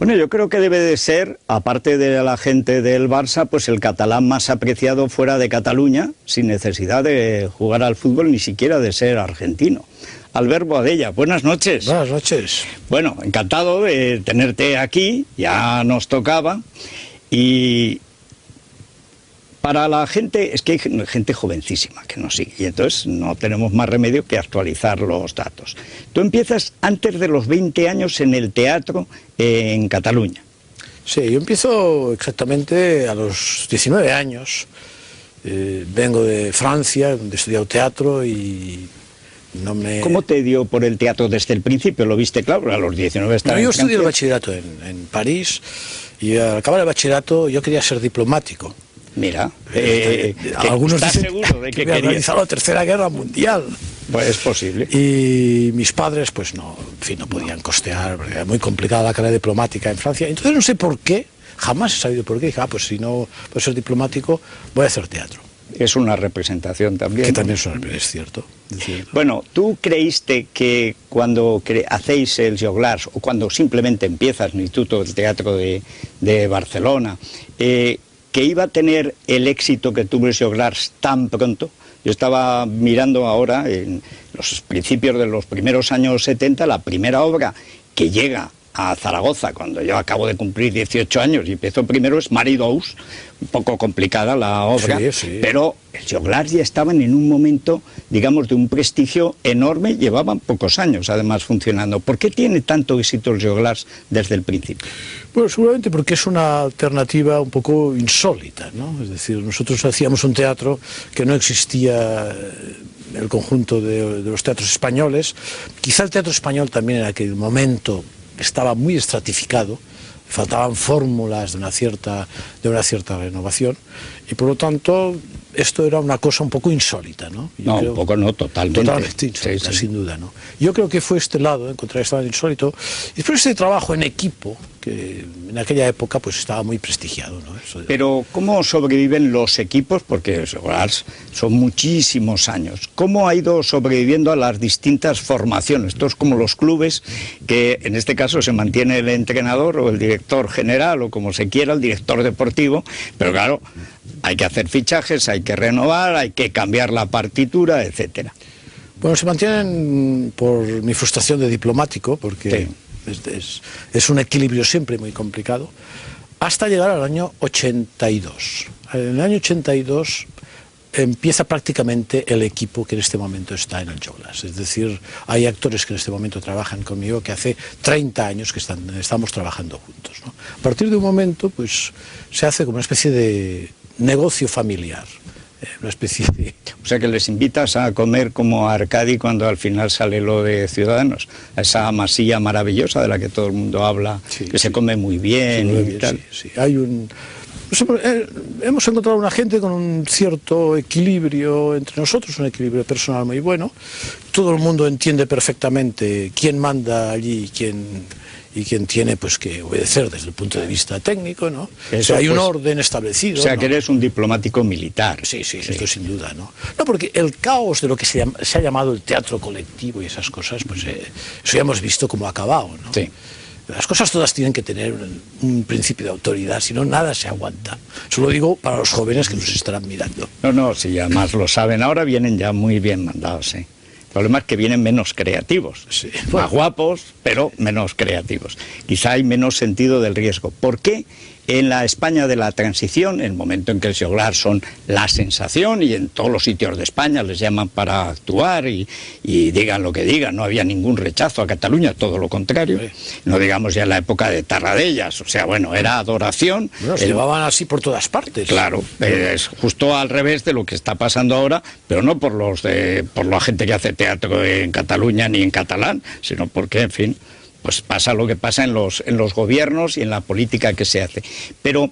Bueno, yo creo que debe de ser, aparte de la gente del Barça, pues el catalán más apreciado fuera de Cataluña, sin necesidad de jugar al fútbol, ni siquiera de ser argentino. Albert Boadella, buenas noches. Buenas noches. Bueno, encantado de tenerte aquí, ya nos tocaba. Y para la gente, es que hay gente jovencísima que nos sigue, y entonces no tenemos más remedio que actualizar los datos. Tú empiezas antes de los 20 años en el teatro en Cataluña. Sí, yo empiezo exactamente a los 19 años. Vengo de Francia, donde he estudiado teatro y no me... ¿Cómo te dio por el teatro desde el principio? ¿Lo viste claro? A los 19 estabas yo estudié el bachillerato en París y al acabar el bachillerato yo quería ser diplomático. Mira, algunos ¿estás dicen seguro de que había querías? organizado la Tercera Guerra Mundial. Pues es posible. Y mis padres, pues no, en fin, no podían costear, porque era muy complicada la carrera diplomática en Francia. Entonces no sé por qué, jamás he sabido por qué. Dije, pues si no puedo ser diplomático, voy a hacer teatro. Es una representación también. Que también es cierto. Bueno, ¿tú creíste que cuando hacéis el Joglars o cuando simplemente empiezas en el Instituto del Teatro de Barcelona, que iba a tener el éxito que tuvo el Joglars tan pronto? Yo estaba mirando ahora, en los principios de los primeros años 70, la primera obra que llega a Zaragoza, cuando yo acabo de cumplir 18 años y empezó primero, es Maridous, un poco complicada la obra, sí. Pero el Joglars ya estaban en un momento, digamos, de un prestigio enorme, llevaban pocos años además funcionando. ¿Por qué tiene tanto éxito el Joglars desde el principio? Bueno, seguramente porque es una alternativa un poco insólita, ¿no? Es decir, nosotros hacíamos un teatro que no existía en el conjunto de los teatros españoles. Quizá el teatro español también en aquel momento estaba muy estratificado, faltaban fórmulas de una cierta renovación, y por lo tanto esto era una cosa un poco insólita, ¿no? Un poco no, totalmente. Totalmente insólita, sí. Sin duda, ¿no? Yo creo que fue este lado, encontrar esto insólito, y después este trabajo en equipo, que en aquella época pues estaba muy prestigiado, ¿no? Pero ¿cómo sobreviven los equipos? Porque los Joglars son muchísimos años. ¿Cómo ha ido sobreviviendo a las distintas formaciones? Esto es como los clubes, que en este caso se mantiene el entrenador o el director general o como se quiera, el director deportivo, pero claro, hay que hacer fichajes, hay que renovar, hay que cambiar la partitura, etcétera. Bueno, se mantienen por mi frustración de diplomático, porque es un equilibrio siempre muy complicado, hasta llegar al año 82. En el año 82 empieza prácticamente el equipo que en este momento está en el Joglars. Es decir, hay actores que en este momento trabajan conmigo que hace 30 años que estamos trabajando juntos, ¿no? A partir de un momento, pues, se hace como una especie de negocio familiar. Una especie de... O sea que les invitas a comer como a Arcadi cuando al final sale lo de Ciudadanos, a esa masilla maravillosa de la que todo el mundo habla, que se come muy bien y tal. Sí. Hay hemos encontrado una gente con un cierto equilibrio entre nosotros, un equilibrio personal muy bueno. Todo el mundo entiende perfectamente quién manda allí y quién tiene pues que obedecer desde el punto de vista técnico, ¿no? Eso, o sea, hay un orden establecido. O sea, ¿no? Que eres un diplomático militar. Sí, esto sin duda, ¿no? No, porque el caos de lo que se ha llamado el teatro colectivo y esas cosas, pues eso ya hemos visto cómo ha acabado, ¿no? Sí. Las cosas todas tienen que tener un principio de autoridad, si no, nada se aguanta. Eso lo digo para los jóvenes que nos estarán mirando. No, si además lo saben ahora, vienen ya muy bien mandados, ¿eh? El problema es que vienen menos creativos, sí. Más guapos, pero menos creativos. Quizá hay menos sentido del riesgo. ¿Por qué en la España de la transición, el momento en que el Joglars son la sensación y en todos los sitios de España les llaman para actuar y digan lo que digan, no había ningún rechazo a Cataluña, todo lo contrario, no digamos ya en la época de Tarradellas, o sea, bueno, era adoración. Bueno, se llevaban así por todas partes. Claro, es justo al revés de lo que está pasando ahora, pero no por la gente que hace teatro en Cataluña ni en catalán, sino porque, en fin, pues pasa lo que pasa en los gobiernos y en la política que se hace. Pero,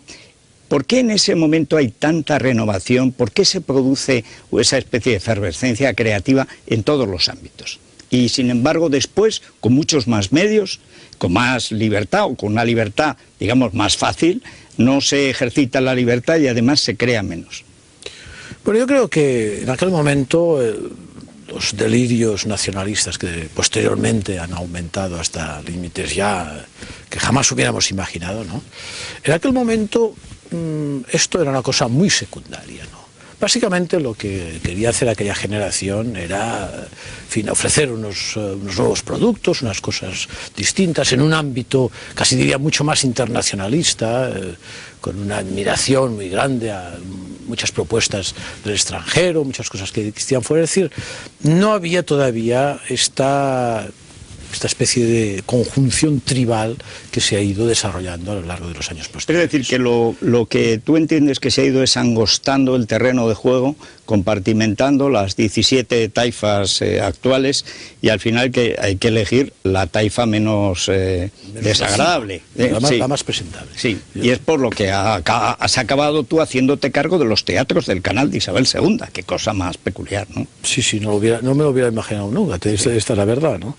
¿por qué en ese momento hay tanta renovación? ¿Por qué se produce esa especie de efervescencia creativa en todos los ámbitos? Y, sin embargo, después, con muchos más medios, con más libertad o con una libertad, digamos, más fácil, no se ejercita la libertad y además se crea menos. Bueno, yo creo que en aquel momento los delirios nacionalistas que posteriormente han aumentado hasta límites ya jamás hubiéramos imaginado, ¿no? En aquel momento esto era una cosa muy secundaria, ¿no? Básicamente lo que quería hacer aquella generación era, en fin, ofrecer unos nuevos productos, unas cosas distintas, en un ámbito, casi diría, mucho más internacionalista, con una admiración muy grande a muchas propuestas del extranjero, muchas cosas que existían fuera. Es decir, no había todavía esta especie de conjunción tribal que se ha ido desarrollando a lo largo de los años posteriores. Es decir, que lo que tú entiendes que se ha ido es angostando el terreno de juego, compartimentando las 17 taifas actuales, y al final que hay que elegir la taifa menos desagradable. La más presentable. Sí, y es por lo que has acabado tú haciéndote cargo de los teatros del canal de Isabel II. Qué cosa más peculiar, ¿no? Sí, no me lo hubiera imaginado nunca, esta es la verdad, ¿no?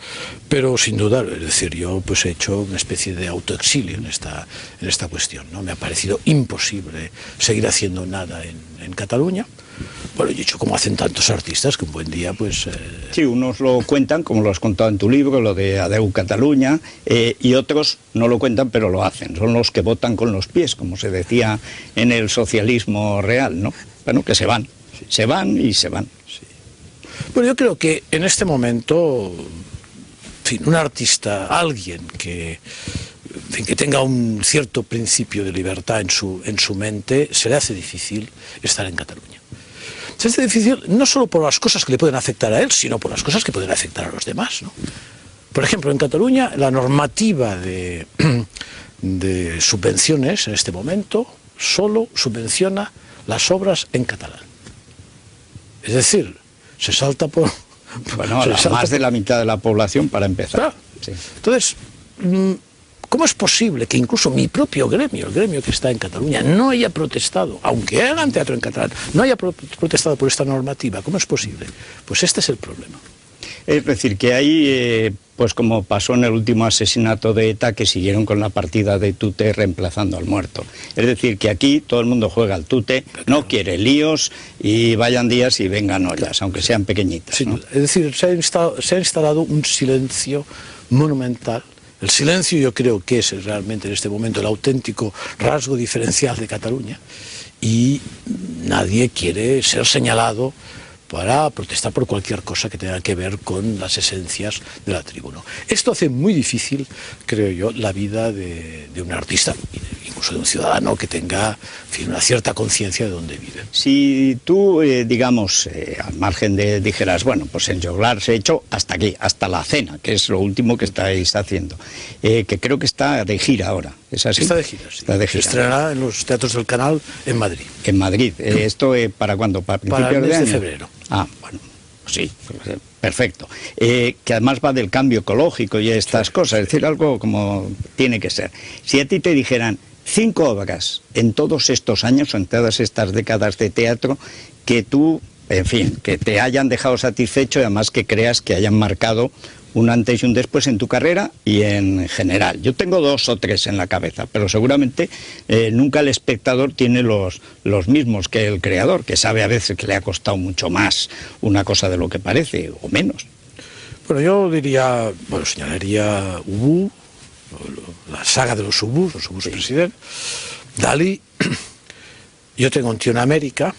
Pero sin duda, es decir, yo pues he hecho una especie de autoexilio en esta cuestión, ¿no? Me ha parecido imposible seguir haciendo nada en Cataluña. Bueno, yo he hecho como hacen tantos artistas, que un buen día, pues... Sí, unos lo cuentan, como lo has contado en tu libro, lo de Adeu Cataluña, y otros no lo cuentan, pero lo hacen. Son los que votan con los pies, como se decía en el socialismo real, ¿no? Bueno, que se van, sí. Se van y se van. Sí. Bueno, yo creo que en este momento, en fin, un artista, alguien que tenga un cierto principio de libertad en su mente, se le hace difícil estar en Cataluña. Se hace difícil no solo por las cosas que le pueden afectar a él, sino por las cosas que pueden afectar a los demás, ¿no? Por ejemplo, en Cataluña la normativa de subvenciones en este momento solo subvenciona las obras en catalán. Es decir, se salta por... Bueno, más de la mitad de la población para empezar. Claro. Sí. Entonces, ¿cómo es posible que incluso mi propio gremio, el gremio que está en Cataluña, no haya protestado, aunque hagan teatro en catalán, no haya protestado por esta normativa? ¿Cómo es posible? Pues este es el problema. Es decir, que ahí, pues como pasó en el último asesinato de ETA, que siguieron con la partida de tute reemplazando al muerto. Es decir, que aquí todo el mundo juega al tute, no quiere líos y vayan días y vengan ollas, aunque sean pequeñitas, ¿no? Es decir, se ha instalado un silencio monumental. El silencio yo creo que es realmente en este momento el auténtico rasgo diferencial de Cataluña, y nadie quiere ser señalado para protestar por cualquier cosa que tenga que ver con las esencias de la tribu, ¿no? Esto hace muy difícil, creo yo, la vida de un artista, incluso de un ciudadano que tenga, en fin, una cierta conciencia de dónde vive. Si tú, digamos, al margen de dijeras, bueno, pues en Joglar se ha hecho hasta aquí, hasta la cena, que es lo último que estáis haciendo, que creo que está de gira ahora, ¿es así? Está de gira, sí. Está de gira. Se estrenará en los teatros del Canal en Madrid. En Madrid. ¿Esto ¿para cuándo? ¿Para principios el mes de año? De febrero. Ah, bueno, sí, perfecto. Que además va del cambio ecológico y estas cosas, es decir, algo como tiene que ser. Si a ti te dijeran 5 obras en todos estos años, en todas estas décadas de teatro, que tú, en fin, que te hayan dejado satisfecho y además que creas que hayan marcado un antes y un después en tu carrera y en general. Yo tengo 2 o 3 en la cabeza, pero seguramente nunca el espectador tiene los mismos que el creador, que sabe a veces que le ha costado mucho más una cosa de lo que parece, o menos. Bueno, yo diría, bueno, señalaría Ubu, la saga de los Ubus sí. President, Dalí. Yo tengo un tío en América,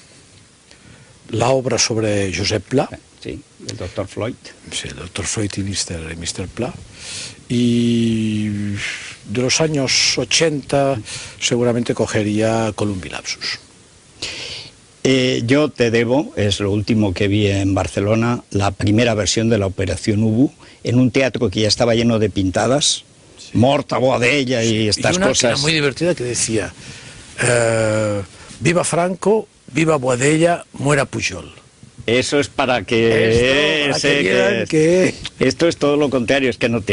la obra sobre Josep Pla. Sí, el Dr. Floyd. Sí, el Dr. Floyd y Mr. Pla. Y de los años 80 seguramente cogería Columbi Lapsus. Yo te debo, es lo último que vi en Barcelona, la primera versión de la Operación Ubu, en un teatro que ya estaba lleno de pintadas, sí. Morta Boadella y estas cosas. Que era muy divertida, que decía, viva Franco, viva Boadella, muera Pujol. Eso es para que esto es todo lo contrario, es que no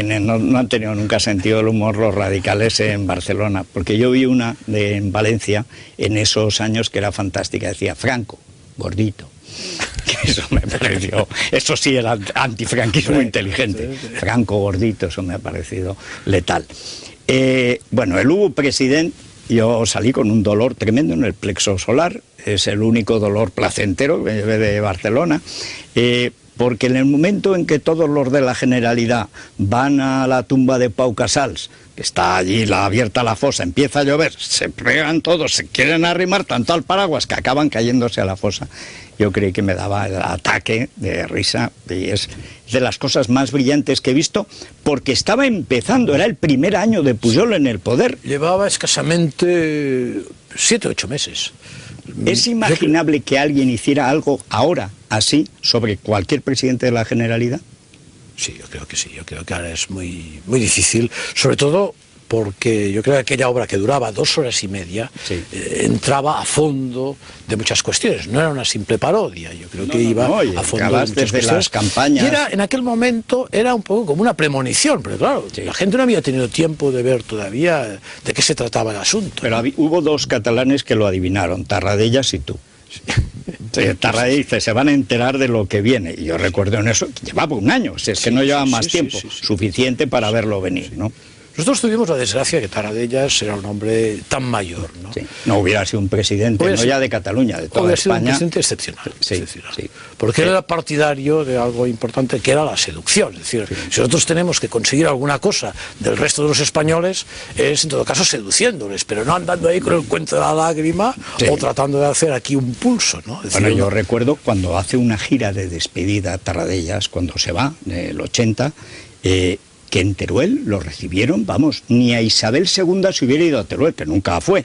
han tenido nunca sentido del humor los radicales en Barcelona, porque yo vi una en Valencia en esos años que era fantástica, decía Franco, gordito. Eso me pareció, eso sí era antifranquismo inteligente, Franco, gordito, eso me ha parecido letal. Bueno, el Ubu President, yo salí con un dolor tremendo en el plexo solar, es el único dolor placentero que llevé de Barcelona, porque en el momento en que todos los de la Generalidad van a la tumba de Pau Casals, que está allí abierta la fosa, empieza a llover, se pegan todos, se quieren arrimar tanto al paraguas que acaban cayéndose a la fosa. Yo creí que me daba el ataque de risa, y es de las cosas más brillantes que he visto, porque estaba empezando, era el primer año de Pujol en el poder. Llevaba escasamente 7 o 8 meses. ¿Es imaginable que alguien hiciera algo ahora, así, sobre cualquier presidente de la Generalidad? Sí, yo creo que sí. Yo creo que ahora es muy difícil, sobre todo porque yo creo que aquella obra, que duraba 2 horas y media, sí, entraba a fondo de muchas cuestiones. No era una simple parodia, yo creo que iba a fondo de muchas cuestiones. Las campañas. Y era, en aquel momento era un poco como una premonición, pero claro, sí, la gente no había tenido tiempo de ver todavía de qué se trataba el asunto. Pero hubo 2 catalanes que lo adivinaron, Tarradellas y tú. Sí, Tarradellas dice, se van a enterar de lo que viene. Y yo recuerdo en eso, llevaba un año, si es que no llevaba más tiempo, suficiente para verlo venir, ¿no? Nosotros tuvimos la desgracia que Tarradellas era un hombre tan mayor, ¿no? Sí, no hubiera sido un presidente, no ya de Cataluña, de toda España. Un presidente excepcional, sí, sí. Porque él era partidario de algo importante, que era la seducción. Es decir, si nosotros tenemos que conseguir alguna cosa del resto de los españoles, es en todo caso seduciéndoles, pero no andando ahí con el cuento de la lágrima o tratando de hacer aquí un pulso, ¿no? Bueno, yo recuerdo cuando hace una gira de despedida a Tarradellas, cuando se va, en el 80, que en Teruel lo recibieron, vamos, ni a Isabel II se hubiera ido a Teruel, que nunca fue,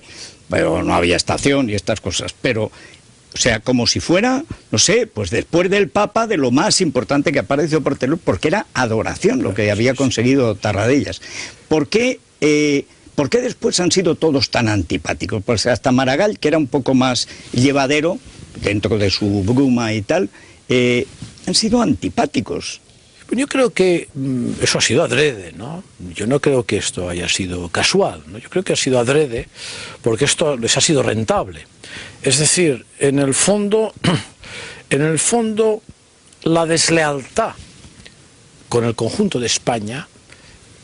pero no había estación y estas cosas, pero, o sea, como si fuera, no sé, pues después del Papa, de lo más importante que apareció por Teruel, porque era adoración lo que había conseguido Tarradellas. ¿Por qué después han sido todos tan antipáticos? Pues hasta Maragall, que era un poco más llevadero, dentro de su bruma y tal, han sido antipáticos. Yo creo que eso ha sido adrede, ¿no? Yo no creo que esto haya sido casual, ¿no? Yo creo que ha sido adrede porque esto les ha sido rentable. Es decir, en el fondo, la deslealtad con el conjunto de España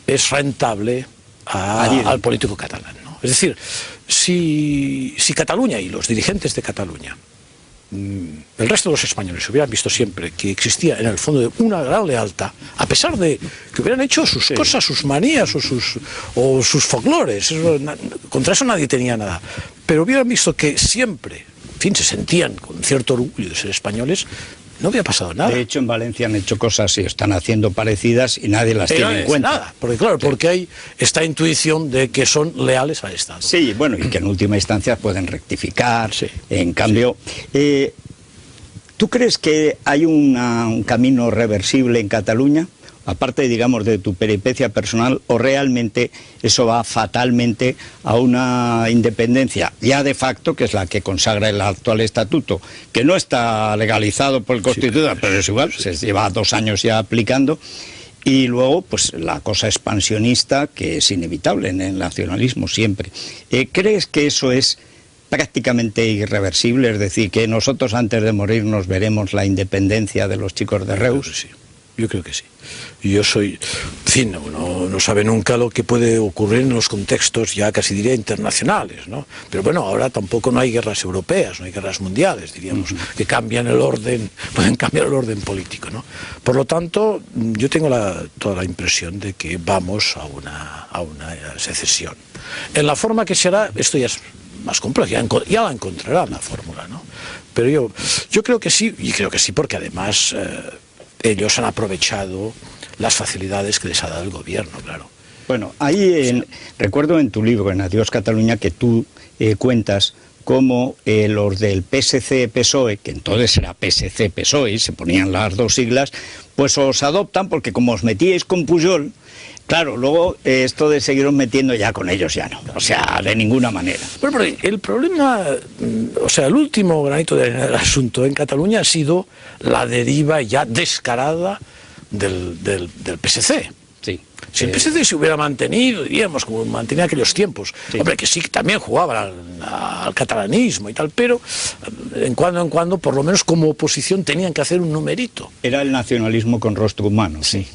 es rentable al político catalán, ¿no? Es decir, si Cataluña y los dirigentes de Cataluña, el resto de los españoles hubieran visto siempre que existía en el fondo una gran lealtad, a pesar de que hubieran hecho sus cosas, sus manías o sus folclores, contra eso nadie tenía nada, pero hubieran visto que siempre, en fin, se sentían con cierto orgullo de ser españoles, no había pasado nada. De hecho, en Valencia han hecho cosas y están haciendo parecidas y nadie las tiene en cuenta. Nada, porque claro, porque hay esta intuición de que son leales al Estado. Sí, bueno, y que en última instancia pueden rectificar. Sí. En cambio, ¿tú crees que hay un camino reversible en Cataluña? Aparte, digamos, de tu peripecia personal, o realmente eso va fatalmente a una independencia ya de facto, que es la que consagra el actual estatuto, que no está legalizado por el Constitucional, pero es igual, se lleva 2 años ya aplicando, y luego, pues, la cosa expansionista, que es inevitable en el nacionalismo siempre. ¿Crees que eso es prácticamente irreversible? Es decir, que nosotros antes de morir nos veremos la independencia de los chicos de Reus. Sí. Yo creo que sí. Yo soy, en fin, uno no sabe nunca lo que puede ocurrir en los contextos ya casi diría internacionales, ¿no? Pero bueno, ahora tampoco no hay guerras europeas, no hay guerras mundiales, diríamos, que cambian el orden, pueden cambiar el orden político, ¿no? Por lo tanto, yo tengo toda la impresión de que vamos a una secesión. En la forma que será, esto ya es más complejo, ya la encontrarán la fórmula, ¿no? Pero yo creo que sí, y creo que sí porque además ellos han aprovechado las facilidades que les ha dado el gobierno, claro. Bueno, ahí recuerdo en tu libro, en Adiós Cataluña, que tú cuentas cómo los del PSC-PSOE, que entonces era PSC-PSOE, se ponían las 2 siglas, pues os adoptan porque como os metíais con Pujol, claro, luego esto de seguiros metiendo ya con ellos ya no, o sea, de ninguna manera. Bueno, pero el problema, o sea, el último granito del asunto en Cataluña ha sido la deriva ya descarada del PSC. Sí. Si el PSC se hubiera mantenido, diríamos, como mantenía aquellos tiempos, sí, hombre, que sí, que también jugaban al catalanismo y tal, pero en cuando, por lo menos como oposición, tenían que hacer un numerito. Era el nacionalismo con rostro humano. Sí.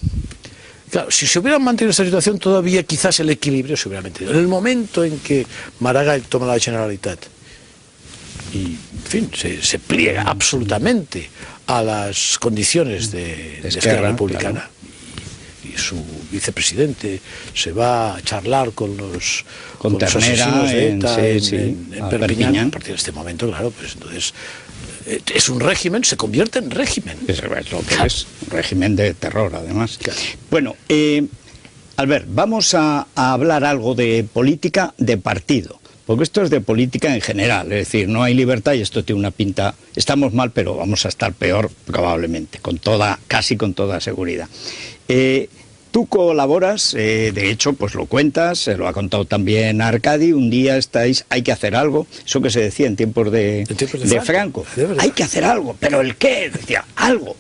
Claro, si se hubieran mantenido esta situación, todavía quizás el equilibrio se hubiera mantenido. En el momento en que Maragall toma la Generalitat y, en fin, se pliega absolutamente a las condiciones de Esquerra Republicana. Claro. Y su vicepresidente se va a charlar con los asesinos de ETA en Perpiñán. A partir de este momento, claro, pues entonces es un régimen, se convierte en régimen. Es lo que es, un régimen de terror, además. Claro. Bueno, Albert, vamos a hablar algo de política de partido. Porque esto es de política en general, es decir, no hay libertad y esto tiene una pinta, estamos mal, pero vamos a estar peor probablemente, casi con toda seguridad. Tú colaboras, de hecho, pues lo cuentas, se lo ha contado también Arcadi, un día hay que hacer algo, eso que se decía en tiempos de Franco, hay que hacer algo, pero ¿el qué? Decía, algo,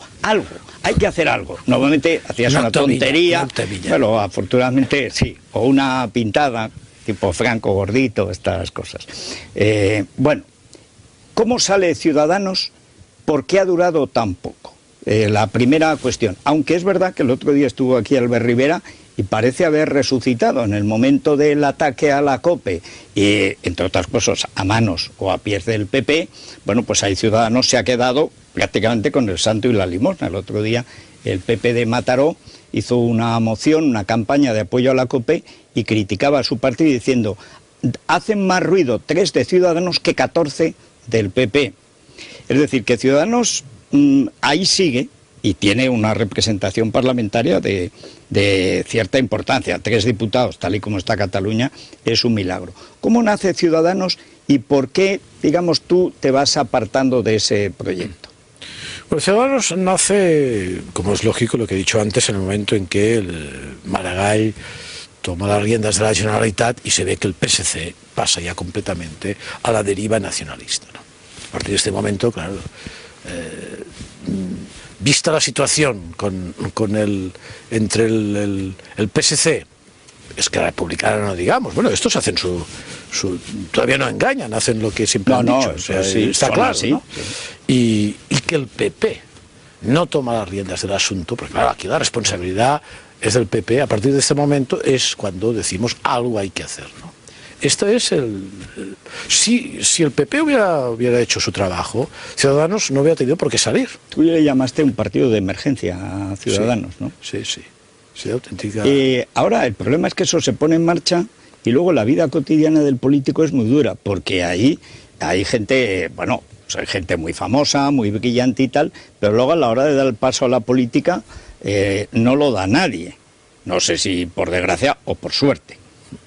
hay que hacer algo. Normalmente hacías una tontería, bueno, afortunadamente sí, o una pintada, tipo Franco gordito, estas cosas. Bueno, ¿cómo sale Ciudadanos? ¿Por qué ha durado tan poco? La primera cuestión, aunque es verdad que el otro día estuvo aquí Albert Rivera y parece haber resucitado en el momento del ataque a la COPE, y entre otras cosas a manos o a pies del PP, bueno, pues ahí Ciudadanos se ha quedado prácticamente con el santo y la limosna. El otro día el PP de Mataró hizo una moción, una campaña de apoyo a la COPE y criticaba a su partido diciendo: hacen más ruido 3 de Ciudadanos que 14 del PP. Es decir, que Ciudadanos ahí sigue y tiene una representación parlamentaria de cierta importancia. 3 diputados, tal y como está Cataluña, es un milagro. ¿Cómo nace Ciudadanos y por qué, digamos, tú te vas apartando de ese proyecto? Bueno, Ciudadanos nace, como es lógico lo que he dicho antes, en el momento en que el Maragall toma las riendas de la Generalitat y se ve que el PSC pasa ya completamente a la deriva nacionalista, ¿no? A partir de este momento, claro, vista la situación entre el PSC, Esquerra Republicana, no digamos, bueno, estos hacen todavía no engañan, hacen lo que siempre han dicho, o sea, sí, está claro, así, ¿no? Sí. Y que el PP no toma las riendas del asunto, porque claro, aquí la responsabilidad es del PP, a partir de este momento es cuando decimos algo hay que hacer, ¿no? Esto es si el PP hubiera hecho su trabajo, Ciudadanos no hubiera tenido por qué salir. Tú le llamaste un partido de emergencia a Ciudadanos, sí, ¿no? Sí, de auténtica... Ahora, el problema es que eso se pone en marcha y luego la vida cotidiana del político es muy dura, porque ahí hay gente, bueno, pues hay gente muy famosa, muy brillante y tal, pero luego a la hora de dar el paso a la política no lo da nadie. No sé si por desgracia o por suerte.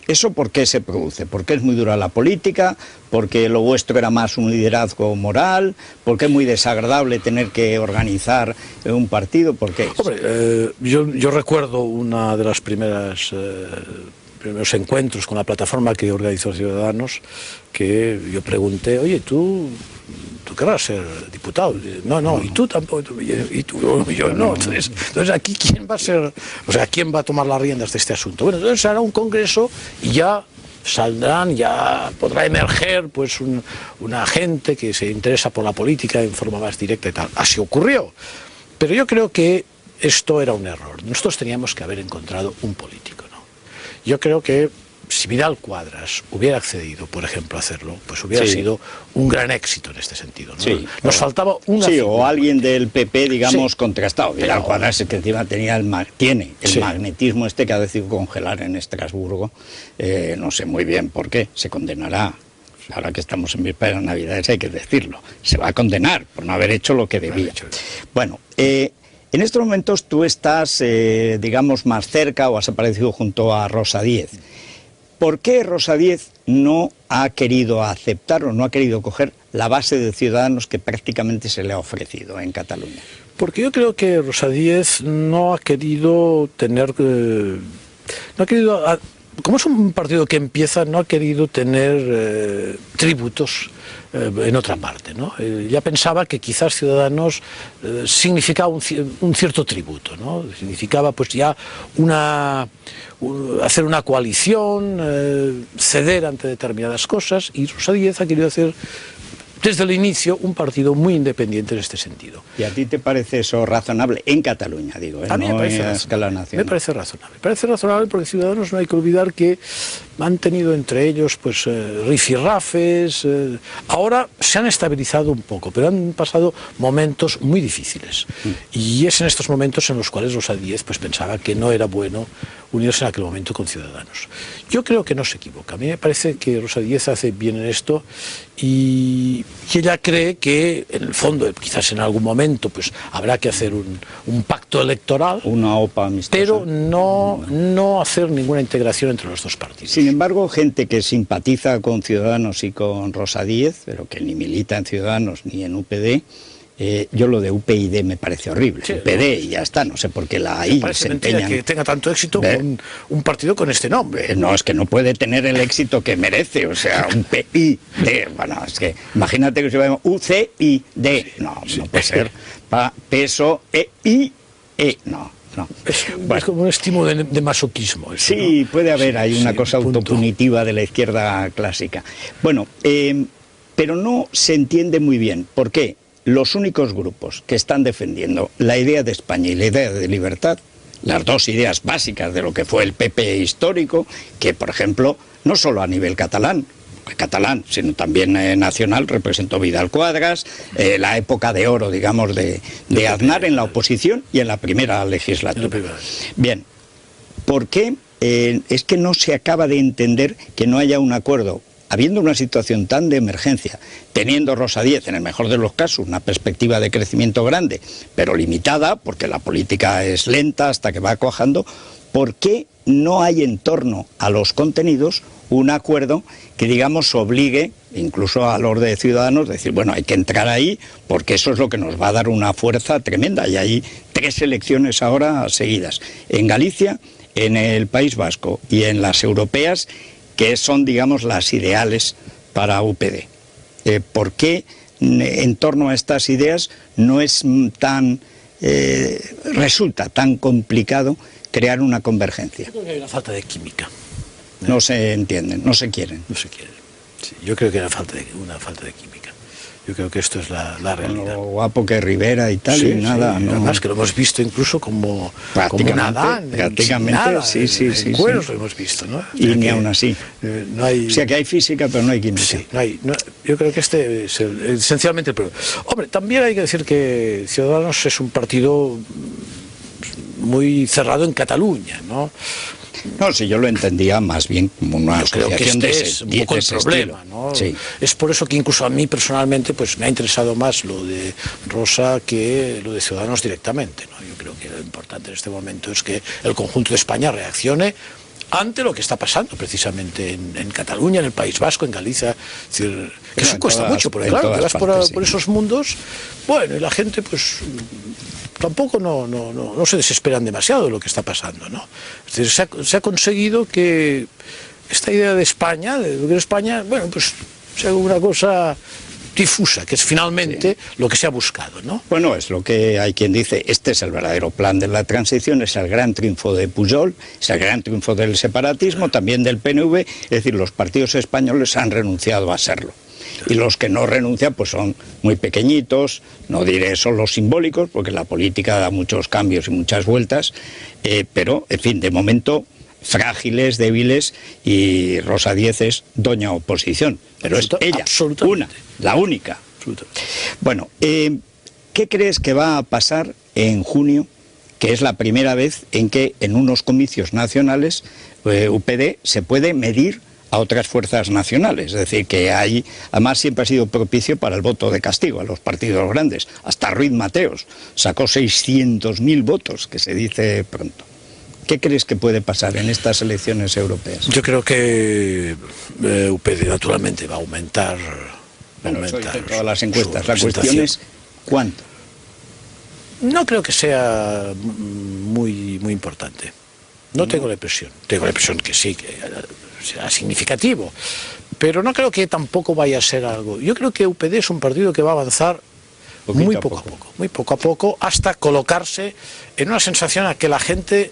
¿Eso por qué se produce? ¿Porque es muy dura la política? ¿Porque lo vuestro era más un liderazgo moral? ¿Porque es muy desagradable tener que organizar un partido? ¿Por qué? Hombre, yo recuerdo una de las primeros encuentros con la plataforma que organizó Ciudadanos, que yo pregunté, oye, ¿tú querrás ser diputado? No, y tú tampoco, y yo no. Entonces aquí ¿quién va a ser, o sea, quién va a tomar las riendas de este asunto? Bueno, entonces hará un congreso y ya saldrán, ya podrá emerger pues una gente que se interesa por la política en forma más directa y tal. Así ocurrió. Pero yo creo que esto era un error. Nosotros teníamos que haber encontrado un político, ¿no? Yo creo que si Vidal Quadras hubiera accedido, por ejemplo, a hacerlo, pues hubiera sido un gran éxito en este sentido, ¿no? Sí, nos faltaba una figura, o alguien del PP, digamos, contrastado. Vidal Quadras es que encima tiene el magnetismo este que ha decidido congelar en Estrasburgo. No sé muy bien por qué. Se condenará. Ahora que estamos en víspera de Navidades hay que decirlo. Se va a condenar por no haber hecho lo que debía. Bueno, en estos momentos tú estás, digamos, más cerca o has aparecido junto a Rosa Díez. ¿Por qué Rosa Díez no ha querido aceptar o no ha querido coger la base de Ciudadanos que prácticamente se le ha ofrecido en Cataluña? Porque yo creo que Rosa Díez no ha querido tener... como es un partido que empieza, no ha querido tener tributos en otra parte, ¿no? Ya pensaba que quizás Ciudadanos significaba un cierto tributo, ¿no? Significaba pues ya hacer una coalición, ceder ante determinadas cosas, y Rosa Díez ha querido hacer desde el inicio, un partido muy independiente en este sentido. ¿Y a ti te parece eso razonable? En Cataluña, digo, A mí no me parece a escala nacional. Me parece razonable. Me parece razonable porque Ciudadanos no hay que olvidar que han tenido entre ellos pues rifirrafes. Ahora se han estabilizado un poco, pero han pasado momentos muy difíciles. Y es en estos momentos en los cuales Rosa Díez pues pensaba que no era bueno unirse en aquel momento con Ciudadanos. Yo creo que no se equivoca. A mí me parece que Rosa Díez hace bien en esto y ella cree que en el fondo quizás en algún momento pues habrá que hacer un pacto electoral, una OPA amistosa, pero no hacer ninguna integración entre los dos partidos. Sin embargo, gente que simpatiza con Ciudadanos y con Rosa Díez, pero que ni milita en Ciudadanos ni en UPD, yo lo de UPyD me parece horrible. Sí, UPD y ya está, no sé por qué la I se empeñan que tenga tanto éxito con un partido con este nombre. No, es que no puede tener el éxito que merece, o sea, un PID. Bueno, es que imagínate que se llama UCID. No, no puede ser. Peso no. Es como un estímulo de masoquismo. Eso, sí, ¿no? puede haber ahí una cosa autopunitiva de la izquierda clásica. Bueno, pero no se entiende muy bien por qué los únicos grupos que están defendiendo la idea de España y la idea de libertad, las dos ideas básicas de lo que fue el PP histórico, que por ejemplo, no solo a nivel catalán, sino también nacional, representó Vidal Quadras, la época de oro, digamos, de Aznar en la oposición y en la primera legislatura. Bien, ¿por qué? Es que no se acaba de entender que no haya un acuerdo, habiendo una situación tan de emergencia, teniendo Rosa Díez, en el mejor de los casos, una perspectiva de crecimiento grande, pero limitada, porque la política es lenta hasta que va cuajando. ¿Por qué no hay en torno a los contenidos un acuerdo que, digamos, obligue, incluso a los de Ciudadanos, decir, bueno, hay que entrar ahí porque eso es lo que nos va a dar una fuerza tremenda? Y hay 3 elecciones ahora seguidas, en Galicia, en el País Vasco y en las europeas, que son, digamos, las ideales para UPD. ¿Por qué en torno a estas ideas no es resulta tan complicado crear una convergencia? Yo creo que hay una falta de química. No se entienden, no se quieren. No se quieren. Sí, yo creo que hay una falta de química. Yo creo que esto es la realidad. Lo guapo que Rivera y tal, sí, y nada. Sí, no. Además que lo hemos visto incluso como Nadal. Prácticamente, nada, sí. En cueros lo hemos visto, ¿no? Y ni aún así. No hay, o sea que hay física, pero no hay química. Sí, yo creo que este es esencialmente el problema. Hombre, también hay que decir que Ciudadanos es un partido muy cerrado en Cataluña, ¿no? No, si yo lo entendía más bien como una asociación de ese, es un poco el problema, ¿no? Sí. Es por eso que incluso a mí personalmente pues me ha interesado más lo de Rosa que lo de Ciudadanos directamente, ¿no? Yo creo que lo importante en este momento es que el conjunto de España reaccione ante lo que está pasando precisamente en Cataluña, en el País Vasco, en Galicia. Es decir, que eso cuesta mucho, porque claro, te vas por esos mundos, bueno, y la gente pues tampoco no se desesperan demasiado de lo que está pasando, ¿no? Es decir, se ha conseguido que esta idea de España, de España, bueno, pues sea una cosa difusa, que es finalmente lo que se ha buscado, ¿no? Bueno, es lo que hay quien dice, este es el verdadero plan de la transición, es el gran triunfo de Pujol, es el gran triunfo del separatismo, también del PNV, es decir, los partidos españoles han renunciado a serlo. Y los que no renuncian pues son muy pequeñitos, no diré solo simbólicos, porque la política da muchos cambios y muchas vueltas, pero, en fin, de momento frágiles, débiles, y Rosa Díez es doña oposición, pero es ella, la única. Bueno, ¿qué crees que va a pasar en junio, que es la primera vez en que en unos comicios nacionales UPD se puede medir a otras fuerzas nacionales? Es decir, que hay, además siempre ha sido propicio para el voto de castigo a los partidos grandes. Hasta Ruiz Mateos sacó 600.000 votos, que se dice pronto. ¿Qué crees que puede pasar en estas elecciones europeas? Yo creo que UPD naturalmente va a aumentar. Bueno, eso dicen todas las encuestas. La cuestión es ¿cuánto? No creo que sea muy importante. No tengo la impresión. Tengo la impresión que sí, que será significativo. Pero no creo que tampoco vaya a ser algo. Yo creo que UPD es un partido que va a avanzar muy poco a poco, hasta colocarse en una sensación a que la gente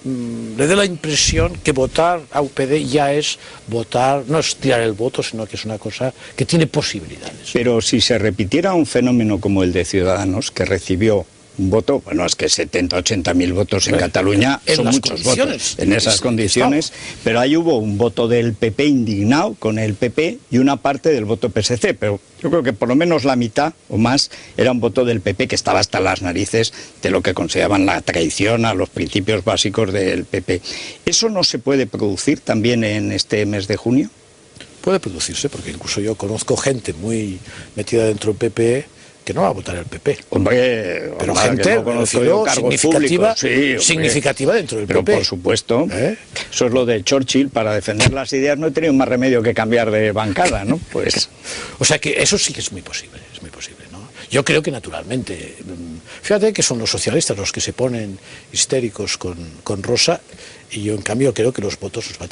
le dé la impresión que votar a UPD ya es votar, no es tirar el voto, sino que es una cosa que tiene posibilidades. Pero si se repitiera un fenómeno como el de Ciudadanos, que recibió un voto, bueno, es que 70, 80 mil votos en Cataluña son muchos votos en esas condiciones, pero ahí hubo un voto del PP indignado con el PP y una parte del voto PSC, pero yo creo que por lo menos la mitad o más era un voto del PP que estaba hasta las narices de lo que consideraban la traición a los principios básicos del PP. ¿Eso no se puede producir también en este mes de junio? Puede producirse, porque incluso yo conozco gente muy metida dentro del PP que no va a votar el PP. Hombre, pero gente no significativa, sí, significativa dentro del pero PP. Por supuesto, eso es lo de Churchill, para defender las ideas no he tenido más remedio que cambiar de bancada, ¿no? Pues... O sea que eso sí que es muy posible, ¿no? Yo creo que naturalmente, fíjate que son los socialistas los que se ponen histéricos con Rosa, y yo en cambio creo que los votos va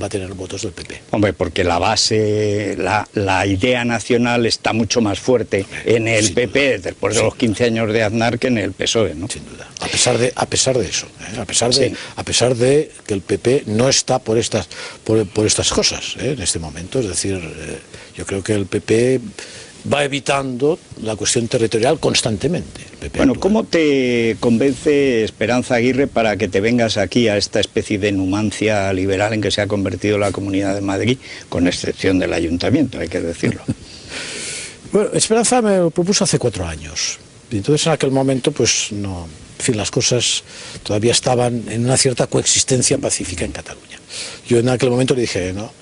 a tener votos del PP. Hombre, porque la base, la idea nacional está mucho más fuerte en el PP después de los 15 años de Aznar que en el PSOE, ¿no? Sin duda. A pesar de eso, a pesar de que el PP no está por estas cosas en este momento, es decir, yo creo que el PP va evitando la cuestión territorial constantemente. Bueno, ¿cómo te convence Esperanza Aguirre para que te vengas aquí a esta especie de numancia liberal en que se ha convertido la Comunidad de Madrid, con excepción del Ayuntamiento, hay que decirlo? Bueno, Esperanza me lo propuso hace 4 años. Y entonces en aquel momento, pues no, en fin, las cosas todavía estaban en una cierta coexistencia pacífica en Cataluña. Yo en aquel momento le dije no.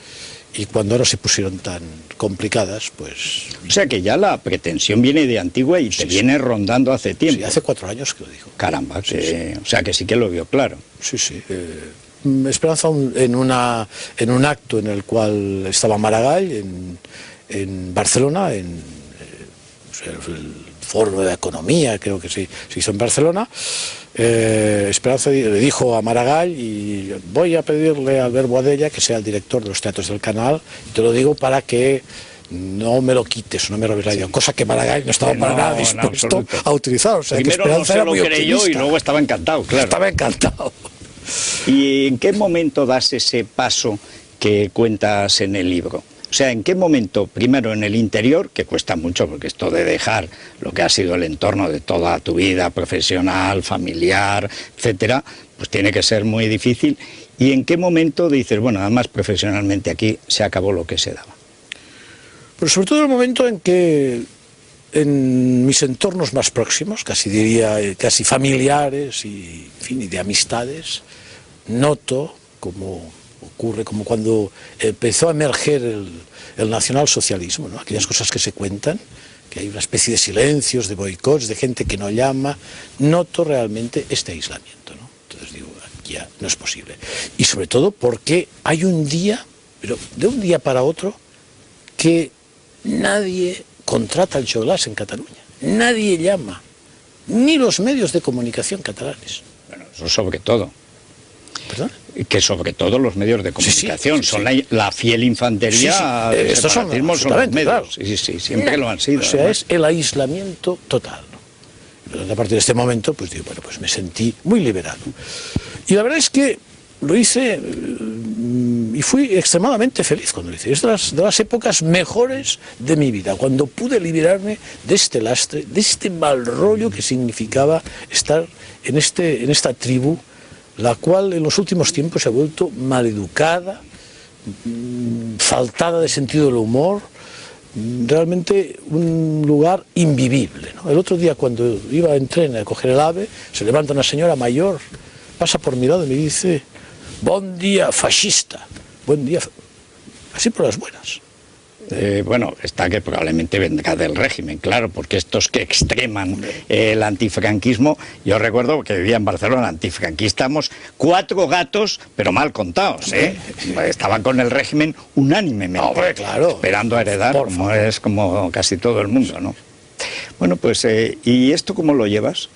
Y cuando ahora se pusieron tan complicadas, pues... O sea que ya la pretensión viene de antigua y te viene rondando hace tiempo. Sí, hace 4 años que lo dijo. Caramba, que, o sea que sí que lo vio claro. Sí. Esperanza en un acto en el cual estaba Maragall en Barcelona, en el Foro de Economía, creo que se hizo en Barcelona. Esperanza le dijo a Maragall, y voy a pedirle a Albert Boadella que sea el director de los teatros del Canal, y te lo digo para que no me lo quites, no me robes la idea, cosa que Maragall no estaba para nada dispuesto a utilizar. O sea, primero que no se era lo muy creyó optimista. Y luego estaba encantado, claro. Estaba encantado. ¿Y en qué momento das ese paso que cuentas en el libro? O sea, ¿en qué momento, primero en el interior, que cuesta mucho, porque esto de dejar lo que ha sido el entorno de toda tu vida profesional, familiar, etcétera, pues tiene que ser muy difícil? ¿Y en qué momento dices, bueno, además profesionalmente aquí se acabó lo que se daba? Pero sobre todo el momento en que en mis entornos más próximos, casi diría, casi familiares y, en fin, y de amistades, noto como ocurre como cuando empezó a emerger el nacionalsocialismo, ¿no? Aquellas cosas que se cuentan, que hay una especie de silencios, de boicots, de gente que no llama, noto realmente este aislamiento, ¿no? Entonces digo, aquí ya no es posible. Y sobre todo porque hay un día, pero de un día para otro, que nadie contrata el Choglàs en Cataluña, nadie llama, ni los medios de comunicación catalanes. Bueno, eso sobre todo. ¿Perdón? Que sobre todo los medios de comunicación son la fiel infantería del estos separatismo, son los medios. Claro. Sí, siempre lo han sido. O sea, es el aislamiento total, ¿no? Pero a partir de este momento, pues digo, bueno, pues me sentí muy liberado. Y la verdad es que lo hice y fui extremadamente feliz cuando lo hice. Es de las épocas mejores de mi vida, cuando pude liberarme de este lastre, de este mal rollo que significaba estar en esta tribu, la cual en los últimos tiempos se ha vuelto maleducada, faltada de sentido del humor, realmente un lugar invivible, ¿no? El otro día cuando iba en tren a coger el AVE, se levanta una señora mayor, pasa por mi lado y me dice, buen día fascista, buen día, así por las buenas. Bueno, está que probablemente vendrá del régimen, claro, porque estos que extreman el antifranquismo, yo recuerdo que vivía en Barcelona, antifranquistamos 4 gatos, pero mal contados, ¿eh? Estaban con el régimen unánimemente, claro, esperando a heredar, como es como casi todo el mundo, ¿no? Bueno, pues, ¿y esto cómo lo llevas?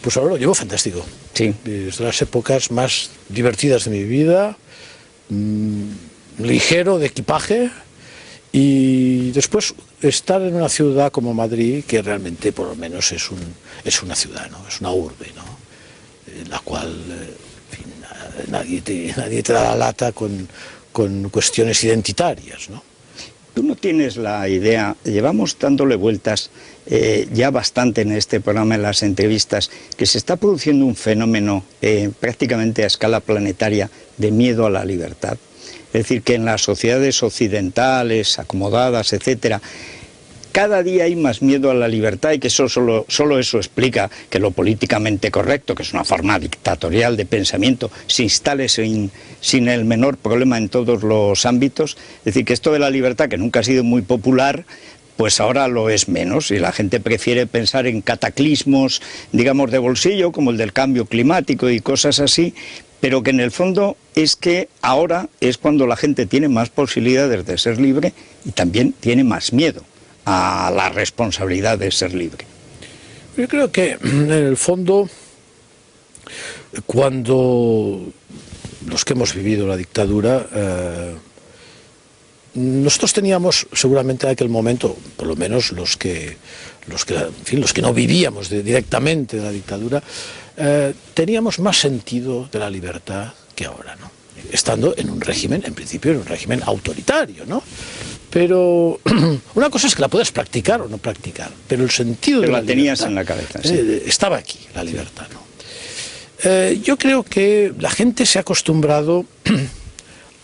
Pues ahora lo llevo fantástico. Sí. Es de las épocas más divertidas de mi vida, ligero de equipaje. Y después estar en una ciudad como Madrid, que realmente por lo menos es una ciudad, ¿no? Es una urbe, ¿no? En la cual nadie te da la lata con cuestiones identitarias, ¿no? Tú no tienes la idea, llevamos dándole vueltas ya bastante en este programa, en las entrevistas, que se está produciendo un fenómeno prácticamente a escala planetaria de miedo a la libertad. Es decir, que en las sociedades occidentales, acomodadas, etcétera, cada día hay más miedo a la libertad, y que eso solo eso explica que lo políticamente correcto, que es una forma dictatorial de pensamiento, se instale sin el menor problema en todos los ámbitos. Es decir, que esto de la libertad, que nunca ha sido muy popular, pues ahora lo es menos, y la gente prefiere pensar en cataclismos, digamos, de bolsillo, como el del cambio climático y cosas así, pero que en el fondo es que ahora es cuando la gente tiene más posibilidades de ser libre y también tiene más miedo a la responsabilidad de ser libre. Yo creo que en el fondo, cuando los que hemos vivido la dictadura, nosotros teníamos seguramente en aquel momento, por lo menos los que no vivíamos directamente de la dictadura, teníamos más sentido de la libertad que ahora, ¿no? Estando en un régimen, en principio en un régimen autoritario, ¿no? Pero una cosa es que la puedas practicar o no practicar, pero el sentido de la libertad tenías en la cabeza, sí. Estaba aquí, la libertad, ¿no? Yo creo que la gente se ha acostumbrado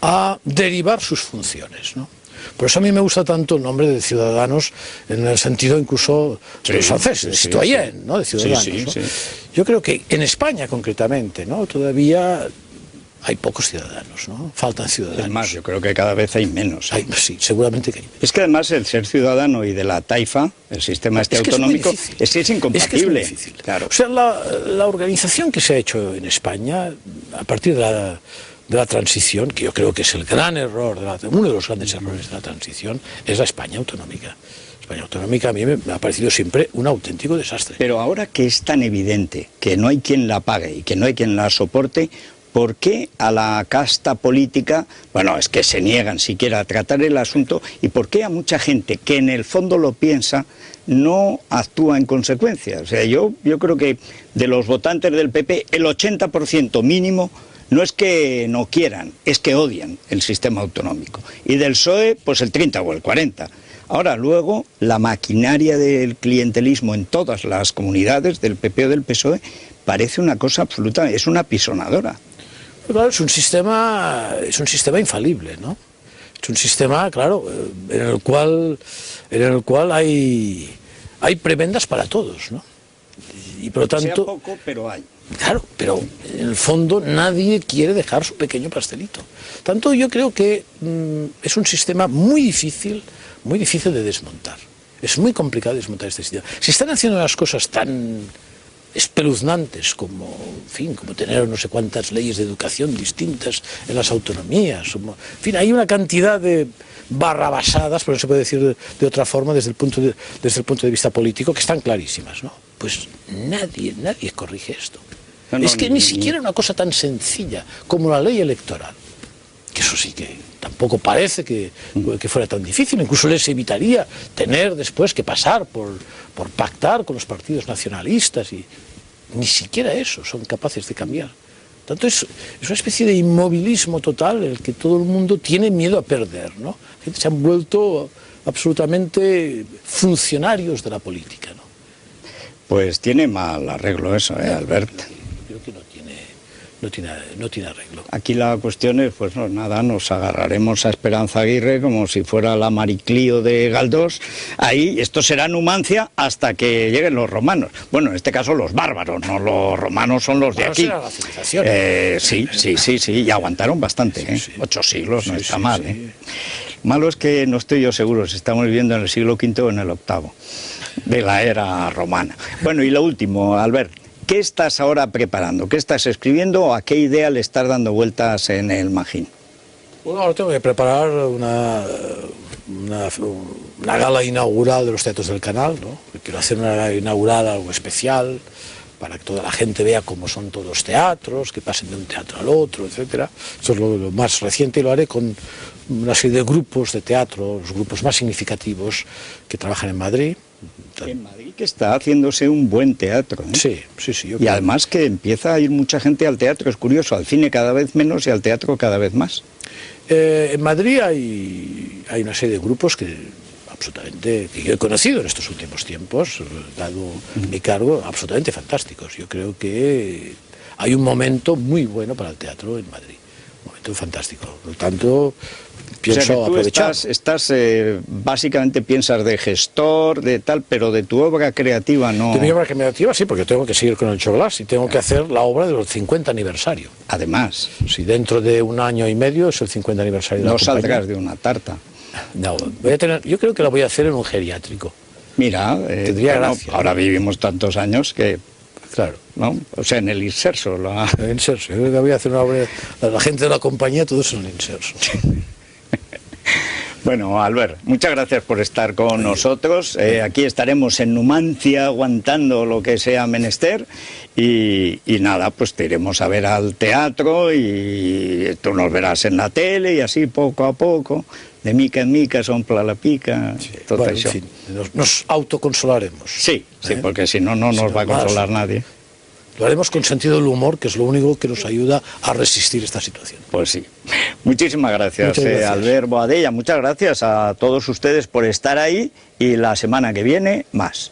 a derivar sus funciones, ¿no? Por eso a mí me gusta tanto el nombre de ciudadanos, en el sentido incluso de los franceses, citoyen, ¿no? De ciudadanos, ¿no? Yo creo que en España concretamente, ¿no? Todavía hay pocos ciudadanos, ¿no? Faltan ciudadanos. Además, yo creo que cada vez hay menos. Sí, seguramente que hay. Es que además el ser ciudadano y de la taifa, el sistema autonómico, es incompatible. Es difícil. Claro. O sea, la organización que se ha hecho en España, a partir de la transición, que yo creo que es el gran error, uno de los grandes errores de la transición, es la España autonómica. España autonómica a mí me ha parecido siempre un auténtico desastre. Pero ahora que es tan evidente que no hay quien la pague y que no hay quien la soporte, ¿por qué a la casta política, bueno, es que se niegan siquiera a tratar el asunto, y por qué a mucha gente que en el fondo lo piensa no actúa en consecuencia? O sea, yo creo que de los votantes del PP, el 80% mínimo no es que no quieran, es que odian el sistema autonómico. Y del PSOE, pues el 30 o el 40. Ahora, luego, la maquinaria del clientelismo en todas las comunidades, del PP o del PSOE, parece una cosa absoluta, es una pisonadora. Claro, es un sistema infalible, ¿no? Es un sistema, claro, en el cual hay prebendas para todos, ¿no? Y por lo tanto, sea poco, pero hay. Claro, pero en el fondo nadie quiere dejar su pequeño pastelito. Tanto yo creo que es un sistema muy difícil de desmontar. Es muy complicado desmontar este sistema. Se están haciendo unas cosas tan espeluznantes como, en fin, como tener no sé cuántas leyes de educación distintas en las autonomías. En fin, hay una cantidad de barrabasadas, por no se puede decir de otra forma, desde el punto de vista político, que están clarísimas, ¿no? Pues nadie corrige esto. Es que ni siquiera una cosa tan sencilla como la ley electoral, que eso sí que tampoco parece que fuera tan difícil, incluso les evitaría tener después que pasar por pactar con los partidos nacionalistas, y ni siquiera eso son capaces de cambiar. Tanto es una especie de inmovilismo total en el que todo el mundo tiene miedo a perder, ¿no? Se han vuelto absolutamente funcionarios de la política, ¿no? Pues tiene mal arreglo eso, Albert. Creo que no tiene arreglo. Aquí la cuestión es, pues no, nada, nos agarraremos a Esperanza Aguirre como si fuera la Mariclío de Galdós. Ahí esto será Numancia hasta que lleguen los romanos. Bueno, en este caso los bárbaros, no los romanos son los de aquí. Será la civilización. Sí, y aguantaron bastante, ¿eh? Sí. 8 siglos, no está mal, ¿eh? Malo es que no estoy yo seguro si estamos viviendo en el siglo V o en el VIII de la era romana. Bueno, y lo último, Albert, ¿qué estás ahora preparando? ¿Qué estás escribiendo o a qué idea le estás dando vueltas en el Magín? Bueno, ahora tengo que preparar una gala inaugural de los Teatros del Canal, ¿no? Quiero hacer una gala inaugural algo especial, para que toda la gente vea cómo son todos los teatros, que pasen de un teatro al otro, etcétera. Eso es lo más reciente, y lo haré con una serie de grupos de teatro, los grupos más significativos que trabajan en Madrid. En Madrid, que está haciéndose un buen teatro, ¿eh? Sí, sí, sí. Y además que empieza a ir mucha gente al teatro, es curioso, al cine cada vez menos y al teatro cada vez más. En Madrid hay una serie de grupos que absolutamente, que yo he conocido en estos últimos tiempos, dado mi cargo, absolutamente fantásticos. Yo creo que hay un momento muy bueno para el teatro en Madrid, un momento fantástico. Por lo tanto, pienso o sea que tú aprovechar. Básicamente piensas de gestor, de tal, pero de tu obra creativa no. De mi obra creativa sí, porque tengo que seguir con el Choglass y tengo que hacer la obra de los 50 aniversario. Además. Si dentro de un año y medio es el 50 aniversario de la compañía. No saldrás de una tarta. No, yo creo que la voy a hacer en un geriátrico. Mira, tendría gracia. Ahora vivimos tantos años que... Claro. ¿No? O sea, en el inserso. En el inserso. Yo creo que voy a hacer una obra... La gente de la compañía, todos en el inserso. Bueno, Albert, muchas gracias por estar con nosotros. Aquí estaremos en Numancia aguantando lo que sea menester y nada, pues te iremos a ver al teatro y tú nos verás en la tele y así poco a poco, de mica en mica, s'omple la pica, Sí. tot Bueno, això. en fin, nos autoconsolaremos. Sí, porque si no, no nos va a consolar nadie. Lo haremos con sentido del humor, que es lo único que nos ayuda a resistir esta situación. Pues sí. Muchísimas gracias, Muchas gracias. Albert Boadella. Muchas gracias a todos ustedes por estar ahí y la semana que viene más.